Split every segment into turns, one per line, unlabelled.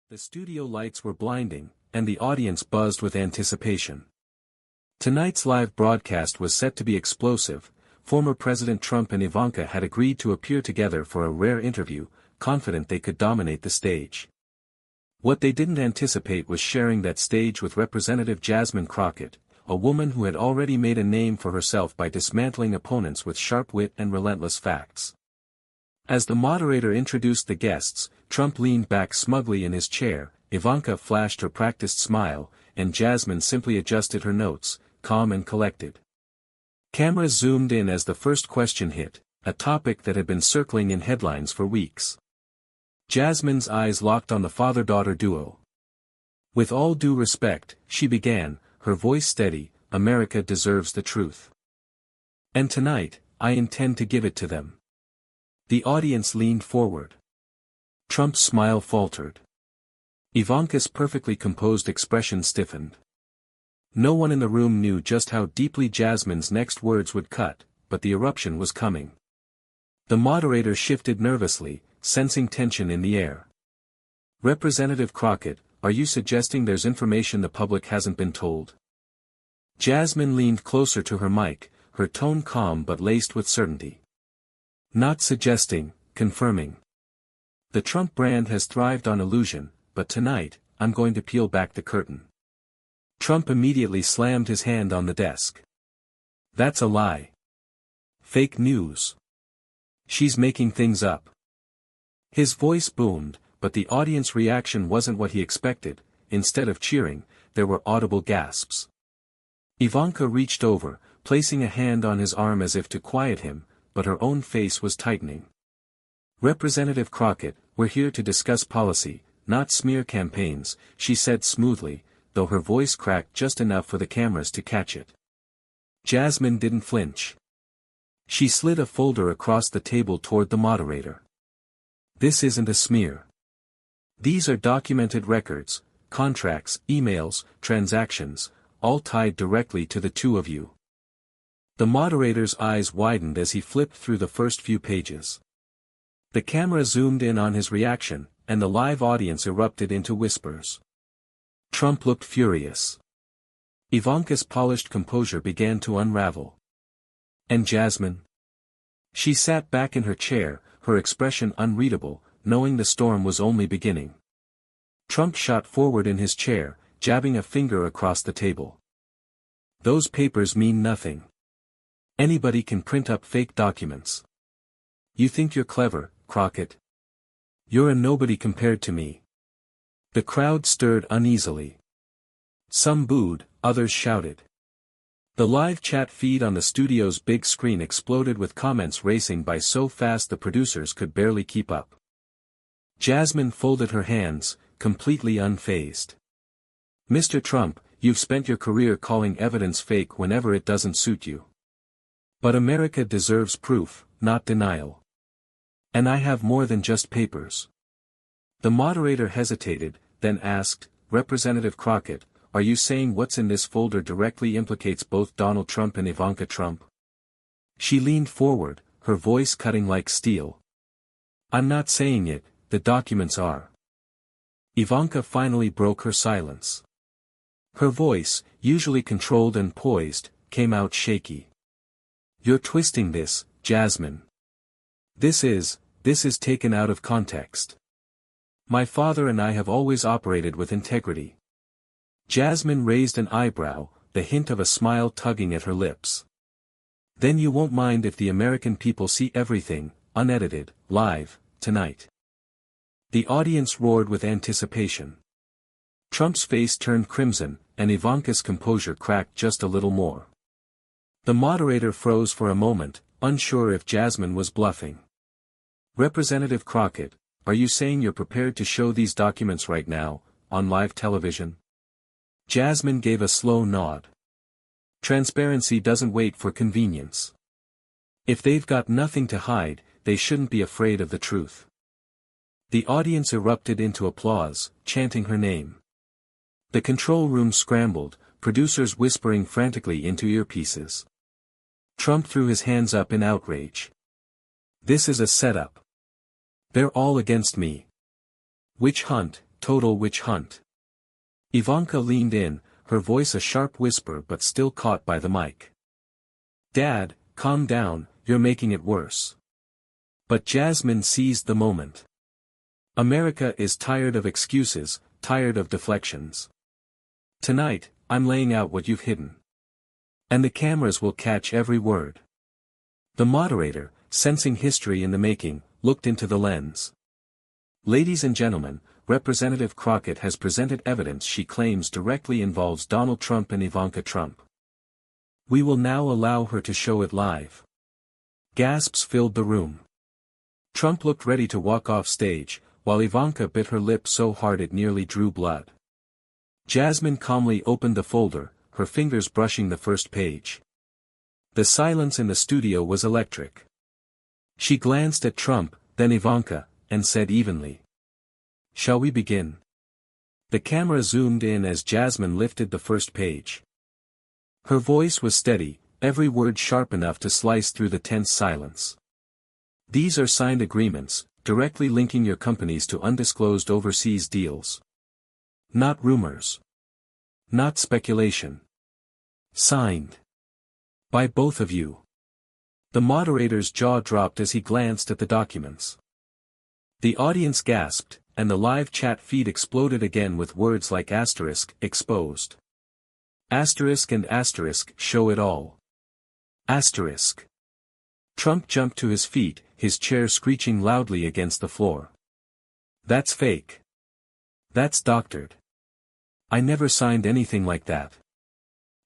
The studio lights were blinding, and the audience buzzed with anticipation. Tonight's live broadcast was set to be explosive. Former President Trump and Ivanka had agreed to appear together for a rare interview, confident they could dominate the stage. What they didn't anticipate was sharing that stage with Representative Jasmine Crockett, a woman who had already made a name for herself by dismantling opponents with sharp wit and relentless facts. As the moderator introduced the guests, Trump leaned back smugly in his chair, Ivanka flashed her practiced smile, and Jasmine simply adjusted her notes, calm and collected. Cameras zoomed in as the first question hit, a topic that had been circling in headlines for weeks. Jasmine's eyes locked on the father-daughter duo. With all due respect, she began, her voice steady, America deserves the truth. And tonight, I intend to give it to them. The audience leaned forward. Trump's smile faltered. Ivanka's perfectly composed expression stiffened. No one in the room knew just how deeply Jasmine's next words would cut, but the eruption was coming. The moderator shifted nervously, sensing tension in the air. Representative Crockett, are you suggesting there's information the public hasn't been told? Jasmine leaned closer to her mic, her tone calm but laced with certainty. Not suggesting, confirming. The Trump brand has thrived on illusion, but tonight, I'm going to peel back the curtain. Trump immediately slammed his hand on the desk. That's a lie. Fake news. She's making things up. His voice boomed, but the audience reaction wasn't what he expected. Instead of cheering, there were audible gasps. Ivanka reached over, placing a hand on his arm as if to quiet him, but her own face was tightening. Representative Crockett, we're here to discuss policy, not smear campaigns, she said smoothly, though her voice cracked just enough for the cameras to catch it. Jasmine didn't flinch. She slid a folder across the table toward the moderator. This isn't a smear. These are documented records, contracts, emails, transactions, all tied directly to the two of you. The moderator's eyes widened as he flipped through the first few pages. The camera zoomed in on his reaction, and the live audience erupted into whispers. Trump looked furious. Ivanka's polished composure began to unravel. And Jasmine? She sat back in her chair, her expression unreadable, knowing the storm was only beginning. Trump shot forward in his chair, jabbing a finger across the table. Those papers mean nothing. Anybody can print up fake documents. You think you're clever, Crockett? You're a nobody compared to me. The crowd stirred uneasily. Some booed, others shouted. The live chat feed on the studio's big screen exploded with comments racing by so fast the producers could barely keep up. Jasmine folded her hands, completely unfazed. Mr. Trump, you've spent your career calling evidence fake whenever it doesn't suit you. But America deserves proof, not denial. And I have more than just papers. The moderator hesitated, then asked, Representative Crockett, are you saying what's in this folder directly implicates both Donald Trump and Ivanka Trump? She leaned forward, her voice cutting like steel. I'm not saying it, the documents are. Ivanka finally broke her silence. Her voice, usually controlled and poised, came out shaky. You're twisting this, Jasmine. This is taken out of context. My father and I have always operated with integrity. Jasmine raised an eyebrow, the hint of a smile tugging at her lips. Then you won't mind if the American people see everything, unedited, live, tonight. The audience roared with anticipation. Trump's face turned crimson, and Ivanka's composure cracked just a little more. The moderator froze for a moment, unsure if Jasmine was bluffing. Representative Crockett, are you saying you're prepared to show these documents right now, on live television? Jasmine gave a slow nod. Transparency doesn't wait for convenience. If they've got nothing to hide, they shouldn't be afraid of the truth. The audience erupted into applause, chanting her name. The control room scrambled, producers whispering frantically into earpieces. Trump threw his hands up in outrage. This is a setup. They're all against me. Witch hunt, total witch hunt. Ivanka leaned in, her voice a sharp whisper but still caught by the mic. Dad, calm down, you're making it worse. But Jasmine seized the moment. America is tired of excuses, tired of deflections. Tonight, I'm laying out what you've hidden. And the cameras will catch every word. The moderator, sensing history in the making, looked into the lens. Ladies and gentlemen, Representative Crockett has presented evidence she claims directly involves Donald Trump and Ivanka Trump. We will now allow her to show it live. Gasps filled the room. Trump looked ready to walk off stage, while Ivanka bit her lip so hard it nearly drew blood. Jasmine calmly opened the folder, her fingers brushing the first page. The silence in the studio was electric. She glanced at Trump, then Ivanka, and said evenly, "Shall we begin?" The camera zoomed in as Jasmine lifted the first page. Her voice was steady, every word sharp enough to slice through the tense silence. These are signed agreements, directly linking your companies to undisclosed overseas deals. Not rumors. Not speculation. Signed. By both of you. The moderator's jaw dropped as he glanced at the documents. The audience gasped, and the live chat feed exploded again with words like asterisk, exposed. Asterisk and asterisk, show it all. Asterisk. Trump jumped to his feet, his chair screeching loudly against the floor. That's fake. That's doctored. I never signed anything like that.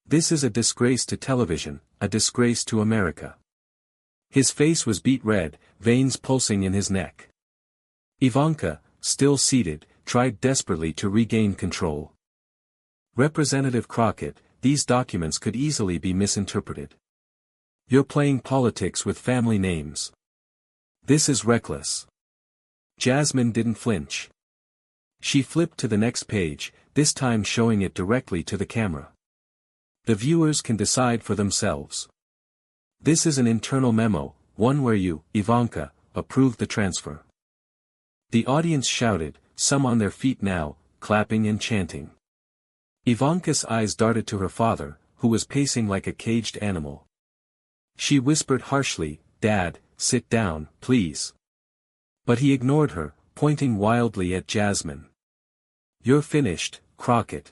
This is a disgrace to television, a disgrace to America. His face was beet red, veins pulsing in his neck. Ivanka, still seated, tried desperately to regain control. Representative Crockett, these documents could easily be misinterpreted. You're playing politics with family names. This is reckless. Jasmine didn't flinch. She flipped to the next page, this time showing it directly to the camera. The viewers can decide for themselves. This is an internal memo, one where you, Ivanka, approved the transfer. The audience shouted, some on their feet now, clapping and chanting. Ivanka's eyes darted to her father, who was pacing like a caged animal. She whispered harshly, "Dad, sit down, please." But he ignored her, pointing wildly at Jasmine. "You're finished, Crockett.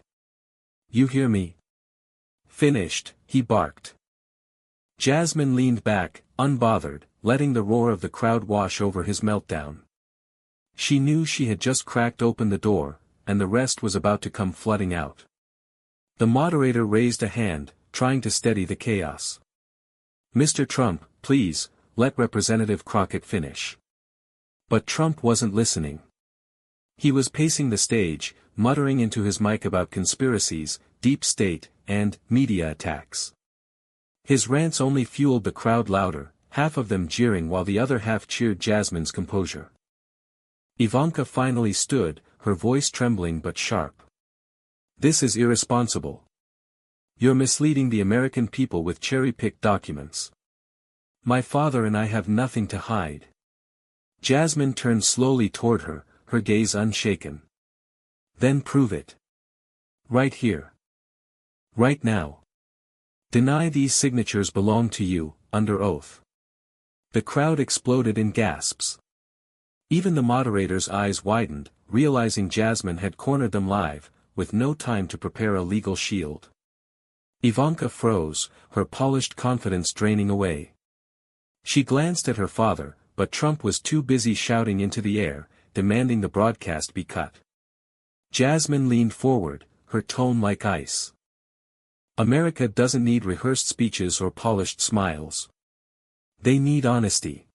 You hear me?" "Finished," he barked. Jasmine leaned back, unbothered, letting the roar of the crowd wash over his meltdown. She knew she had just cracked open the door, and the rest was about to come flooding out. The moderator raised a hand, trying to steady the chaos. "Mr. Trump, please, let Representative Crockett finish." But Trump wasn't listening. He was pacing the stage, muttering into his mic about conspiracies, deep state, and media attacks. His rants only fueled the crowd louder, half of them jeering while the other half cheered Jasmine's composure. Ivanka finally stood, her voice trembling but sharp. "This is irresponsible. You're misleading the American people with cherry-picked documents. My father and I have nothing to hide." Jasmine turned slowly toward her, her gaze unshaken. "Then prove it. Right here. Right now. Deny these signatures belong to you, under oath." The crowd exploded in gasps. Even the moderator's eyes widened, realizing Jasmine had cornered them live, with no time to prepare a legal shield. Ivanka froze, her polished confidence draining away. She glanced at her father, but Trump was too busy shouting into the air, demanding the broadcast be cut. Jasmine leaned forward, her tone like ice. America doesn't need rehearsed speeches or polished smiles. They need honesty.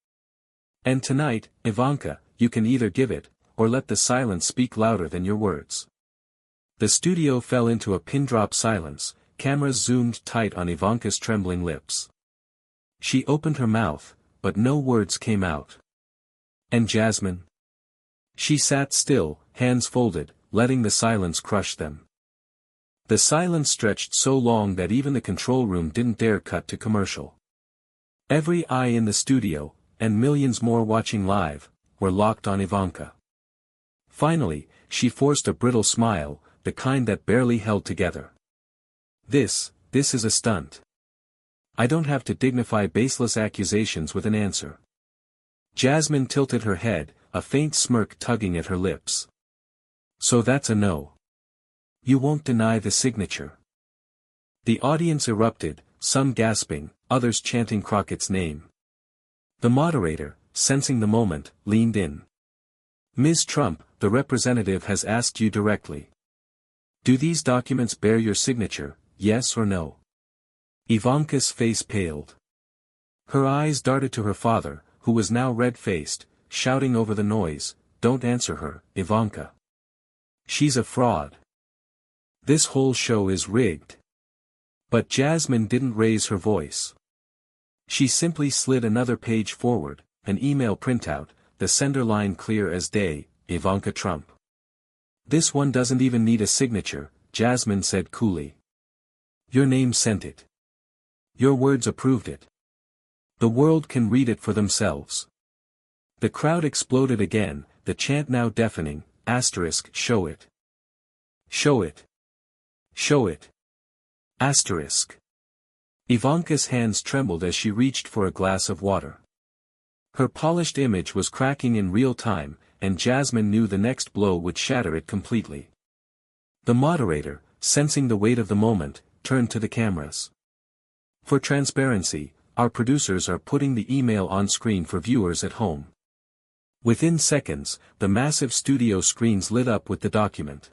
And tonight, Ivanka, you can either give it, or let the silence speak louder than your words. The studio fell into a pin-drop silence, cameras zoomed tight on Ivanka's trembling lips. She opened her mouth, but no words came out. And Jasmine? She sat still, hands folded, letting the silence crush them. The silence stretched so long that even the control room didn't dare cut to commercial. Every eye in the studio, and millions more watching live, were locked on Ivanka. Finally, she forced a brittle smile, the kind that barely held together. This is a stunt. I don't have to dignify baseless accusations with an answer. Jasmine tilted her head, a faint smirk tugging at her lips. So that's a no. You won't deny the signature. The audience erupted, some gasping, others chanting Crockett's name. The moderator, sensing the moment, leaned in. Ms. Trump, the representative has asked you directly. Do these documents bear your signature, yes or no? Ivanka's face paled. Her eyes darted to her father, who was now red-faced, shouting over the noise, "Don't answer her, Ivanka. She's a fraud. This whole show is rigged." But Jasmine didn't raise her voice. She simply slid another page forward, an email printout, the sender line clear as day, Ivanka Trump. This one doesn't even need a signature, Jasmine said coolly. Your name sent it. Your words approved it. The world can read it for themselves. The crowd exploded again, the chant now deafening, show it. Show it. Show it. Ivanka's hands trembled as she reached for a glass of water. Her polished image was cracking in real time, and Jasmine knew the next blow would shatter it completely. The moderator, sensing the weight of the moment, turned to the cameras. For transparency, our producers are putting the email on screen for viewers at home. Within seconds, the massive studio screens lit up with the document.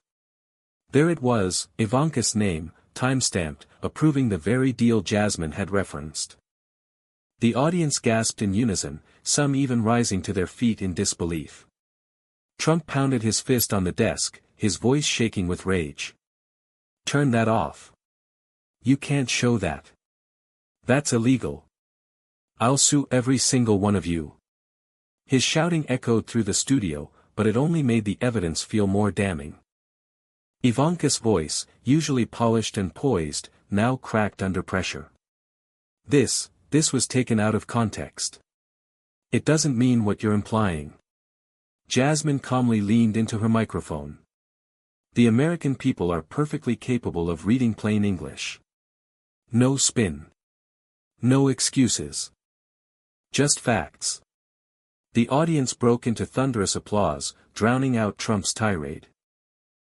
There it was, Ivanka's name, time-stamped, approving the very deal Jasmine had referenced. The audience gasped in unison, some even rising to their feet in disbelief. Trump pounded his fist on the desk, his voice shaking with rage. Turn that off. You can't show that. That's illegal. I'll sue every single one of you. His shouting echoed through the studio, but it only made the evidence feel more damning. Ivanka's voice, usually polished and poised, now cracked under pressure. This was taken out of context. It doesn't mean what you're implying. Jasmine calmly leaned into her microphone. The American people are perfectly capable of reading plain English. No spin. No excuses. Just facts. The audience broke into thunderous applause, drowning out Trump's tirade.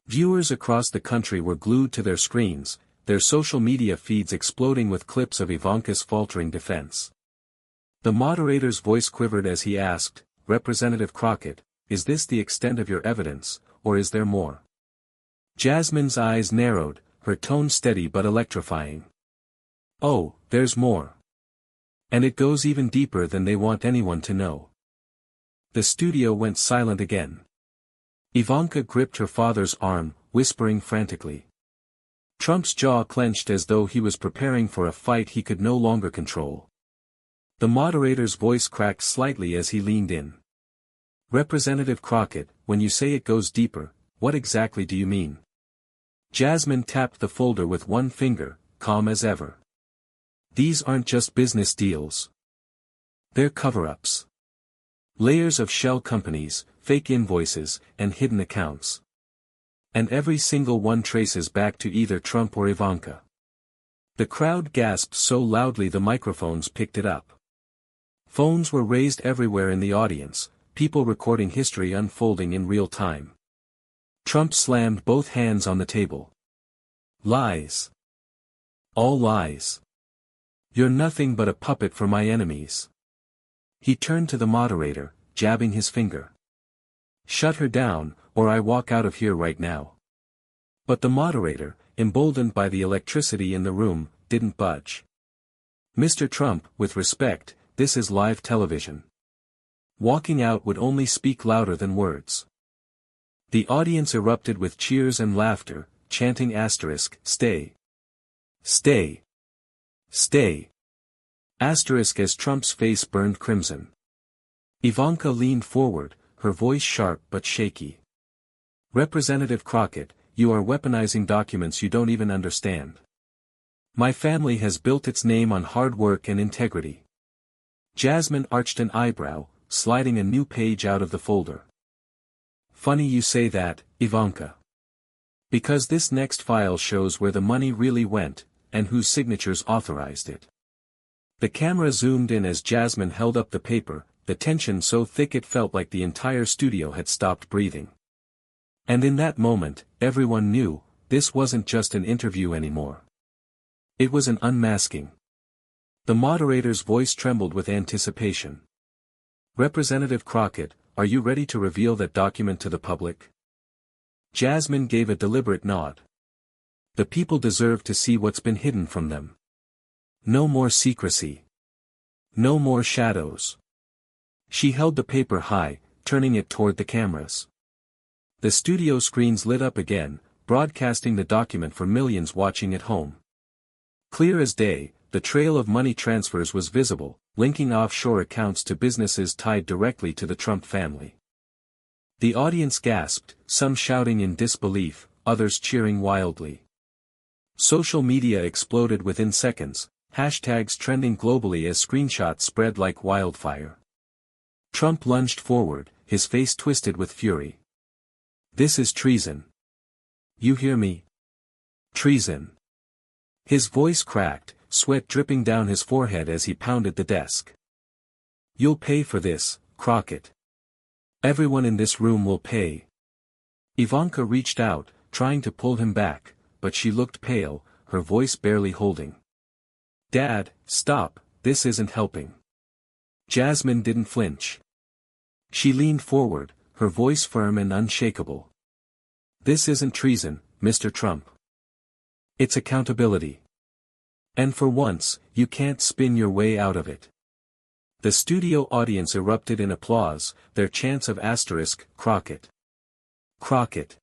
Viewers across the country were glued to their screens, their social media feeds exploding with clips of Ivanka's faltering defense. The moderator's voice quivered as he asked, Representative Crockett, is this the extent of your evidence, or is there more? Jasmine's eyes narrowed, her tone steady but electrifying. Oh, there's more. And it goes even deeper than they want anyone to know. The studio went silent again. Ivanka gripped her father's arm, whispering frantically. Trump's jaw clenched as though he was preparing for a fight he could no longer control. The moderator's voice cracked slightly as he leaned in. Representative Crockett, when you say it goes deeper, what exactly do you mean? Jasmine tapped the folder with one finger, calm as ever. These aren't just business deals. They're cover-ups. Layers of shell companies, fake invoices, and hidden accounts. And every single one traces back to either Trump or Ivanka. The crowd gasped so loudly the microphones picked it up. Phones were raised everywhere in the audience, people recording history unfolding in real time. Trump slammed both hands on the table. Lies. All lies. You're nothing but a puppet for my enemies. He turned to the moderator, jabbing his finger. Shut her down, or I walk out of here right now. But the moderator, emboldened by the electricity in the room, didn't budge. Mr. Trump, with respect, this is live television. Walking out would only speak louder than words. The audience erupted with cheers and laughter, chanting stay. Stay. Stay. As Trump's face burned crimson. Ivanka leaned forward, her voice sharp but shaky. Representative Crockett, you are weaponizing documents you don't even understand. My family has built its name on hard work and integrity. Jasmine arched an eyebrow, sliding a new page out of the folder. Funny you say that, Ivanka. Because this next file shows where the money really went, and whose signatures authorized it. The camera zoomed in as Jasmine held up the paper, the tension so thick it felt like the entire studio had stopped breathing. And in that moment, everyone knew, this wasn't just an interview anymore. It was an unmasking. The moderator's voice trembled with anticipation. Representative Crockett, are you ready to reveal that document to the public? Jasmine gave a deliberate nod. The people deserve to see what's been hidden from them. No more secrecy. No more shadows. She held the paper high, turning it toward the cameras. The studio screens lit up again, broadcasting the document for millions watching at home. Clear as day, the trail of money transfers was visible, linking offshore accounts to businesses tied directly to the Trump family. The audience gasped, some shouting in disbelief, others cheering wildly. Social media exploded within seconds, hashtags trending globally as screenshots spread like wildfire. Trump lunged forward, his face twisted with fury. This is treason. You hear me? Treason. His voice cracked, sweat dripping down his forehead as he pounded the desk. You'll pay for this, Crockett. Everyone in this room will pay. Ivanka reached out, trying to pull him back, but she looked pale, her voice barely holding. Dad, stop, this isn't helping. Jasmine didn't flinch. She leaned forward, her voice firm and unshakable. This isn't treason, Mr. Trump. It's accountability. And for once, you can't spin your way out of it. The studio audience erupted in applause, their chants of Crockett. Crockett.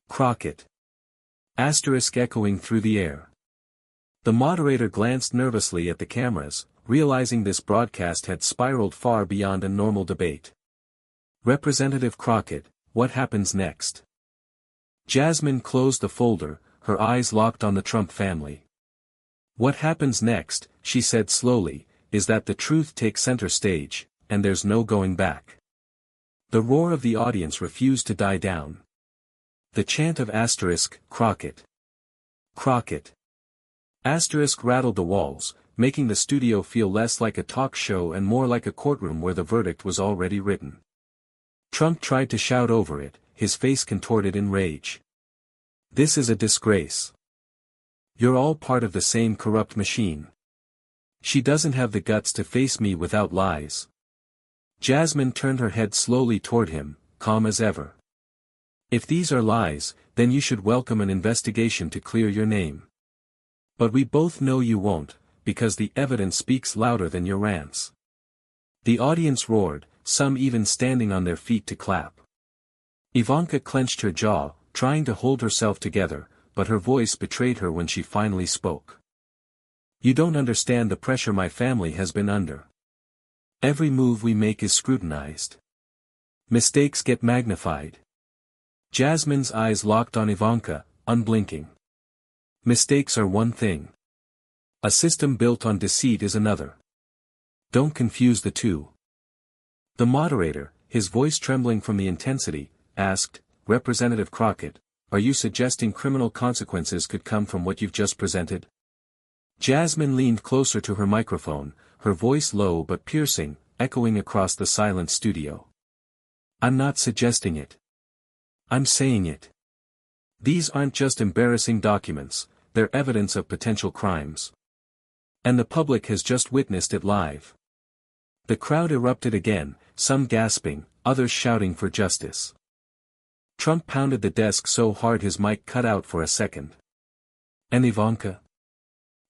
Crockett. Echoing through the air. The moderator glanced nervously at the cameras, realizing this broadcast had spiraled far beyond a normal debate. Representative Crockett, what happens next? Jasmine closed the folder, her eyes locked on the Trump family. What happens next, she said slowly, is that the truth takes center stage, and there's no going back. The roar of the audience refused to die down. The chant of Crockett. Crockett. Rattled the walls, making the studio feel less like a talk show and more like a courtroom where the verdict was already written. Trump tried to shout over it, his face contorted in rage. This is a disgrace. You're all part of the same corrupt machine. She doesn't have the guts to face me without lies. Jasmine turned her head slowly toward him, calm as ever. If these are lies, then you should welcome an investigation to clear your name. But we both know you won't, because the evidence speaks louder than your rants. The audience roared, some even standing on their feet to clap. Ivanka clenched her jaw, trying to hold herself together, but her voice betrayed her when she finally spoke. You don't understand the pressure my family has been under. Every move we make is scrutinized. Mistakes get magnified. Jasmine's eyes locked on Ivanka, unblinking. Mistakes are one thing. A system built on deceit is another. Don't confuse the two. The moderator, his voice trembling from the intensity, asked, Representative Crockett, are you suggesting criminal consequences could come from what you've just presented? Jasmine leaned closer to her microphone, her voice low but piercing, echoing across the silent studio. I'm not suggesting it. I'm saying it. These aren't just embarrassing documents, they're evidence of potential crimes. And the public has just witnessed it live. The crowd erupted again, some gasping, others shouting for justice. Trump pounded the desk so hard his mic cut out for a second. And Ivanka?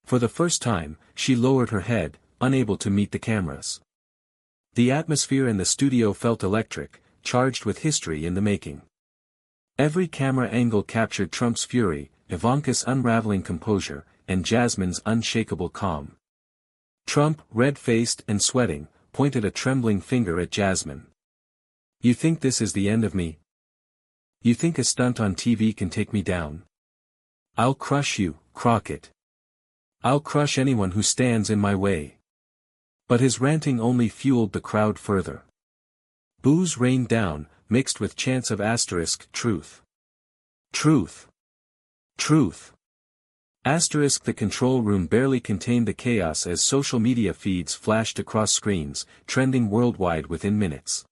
For the first time, she lowered her head, unable to meet the cameras. The atmosphere in the studio felt electric, charged with history in the making. Every camera angle captured Trump's fury, Ivanka's unraveling composure, and Jasmine's unshakable calm. Trump, red-faced and sweating, pointed a trembling finger at Jasmine. You think this is the end of me? You think a stunt on TV can take me down? I'll crush you, Crockett. I'll crush anyone who stands in my way. But his ranting only fueled the crowd further. Boos rained down, mixed with chants of asterisk truth. Truth. Truth. Asterisk the control room barely contained the chaos as social media feeds flashed across screens, trending worldwide within minutes.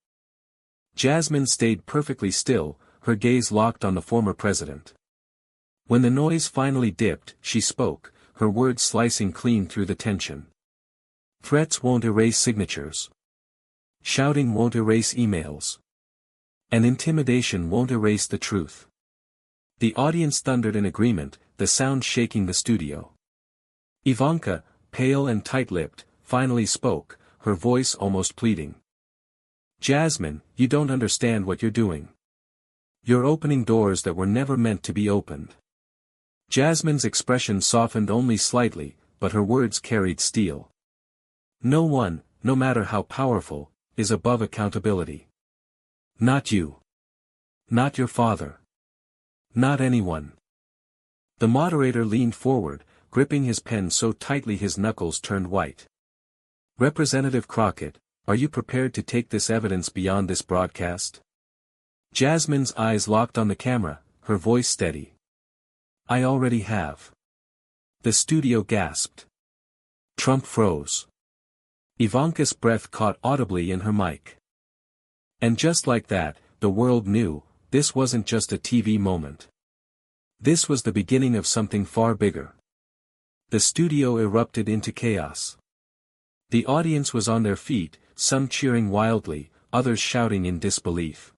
Jasmine stayed perfectly still, her gaze locked on the former president. When the noise finally dipped, she spoke, her words slicing clean through the tension. Threats won't erase signatures. Shouting won't erase emails. And intimidation won't erase the truth. The audience thundered in agreement, the sound shaking the studio. Ivanka, pale and tight-lipped, finally spoke, her voice almost pleading. Jasmine, you don't understand what you're doing. You're opening doors that were never meant to be opened. Jasmine's expression softened only slightly, but her words carried steel. No one, no matter how powerful, is above accountability. Not you. Not your father. Not anyone. The moderator leaned forward, gripping his pen so tightly his knuckles turned white. Representative Crockett, are you prepared to take this evidence beyond this broadcast? Jasmine's eyes locked on the camera, her voice steady. I already have. The studio gasped. Trump froze. Ivanka's breath caught audibly in her mic. And just like that, the world knew, this wasn't just a TV moment. This was the beginning of something far bigger. The studio erupted into chaos. The audience was on their feet, some cheering wildly, others shouting in disbelief.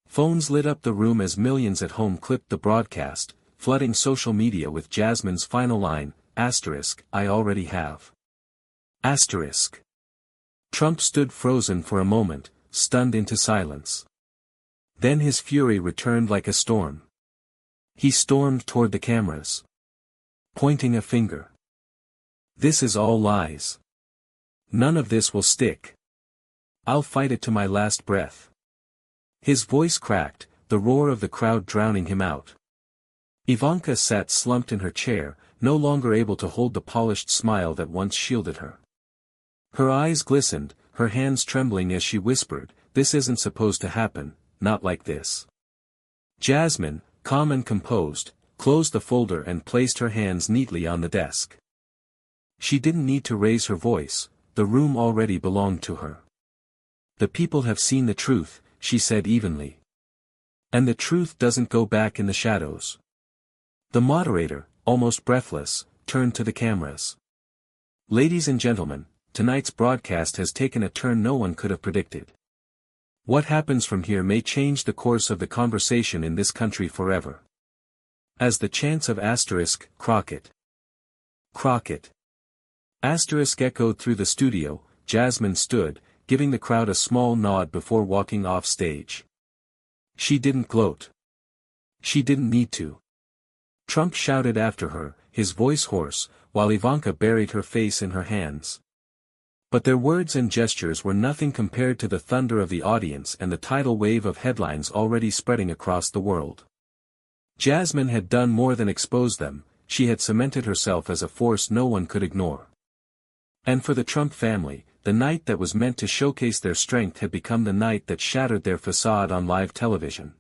Phones lit up the room as millions at home clipped the broadcast, flooding social media with Jasmine's final line, asterisk, I already have. Asterisk. Trump stood frozen for a moment, stunned into silence. Then his fury returned like a storm. He stormed toward the cameras. Pointing a finger. This is all lies. None of this will stick. I'll fight it to my last breath. His voice cracked, the roar of the crowd drowning him out. Ivanka sat slumped in her chair, no longer able to hold the polished smile that once shielded her. Her eyes glistened, her hands trembling as she whispered, this isn't supposed to happen, not like this. Jasmine, calm and composed, closed the folder and placed her hands neatly on the desk. She didn't need to raise her voice, the room already belonged to her. The people have seen the truth, she said evenly. And the truth doesn't go back in the shadows. The moderator, almost breathless, turned to the cameras. Ladies and gentlemen, tonight's broadcast has taken a turn no one could have predicted. What happens from here may change the course of the conversation in this country forever. As the chants of asterisk, Crockett. Crockett. Asterisk echoed through the studio, Jasmine stood, giving the crowd a small nod before walking off stage. She didn't gloat. She didn't need to. Trump shouted after her, his voice hoarse, while Ivanka buried her face in her hands. But their words and gestures were nothing compared to the thunder of the audience and the tidal wave of headlines already spreading across the world. Jasmine had done more than expose them, she had cemented herself as a force no one could ignore. And for the Trump family, the night that was meant to showcase their strength had become the night that shattered their facade on live television.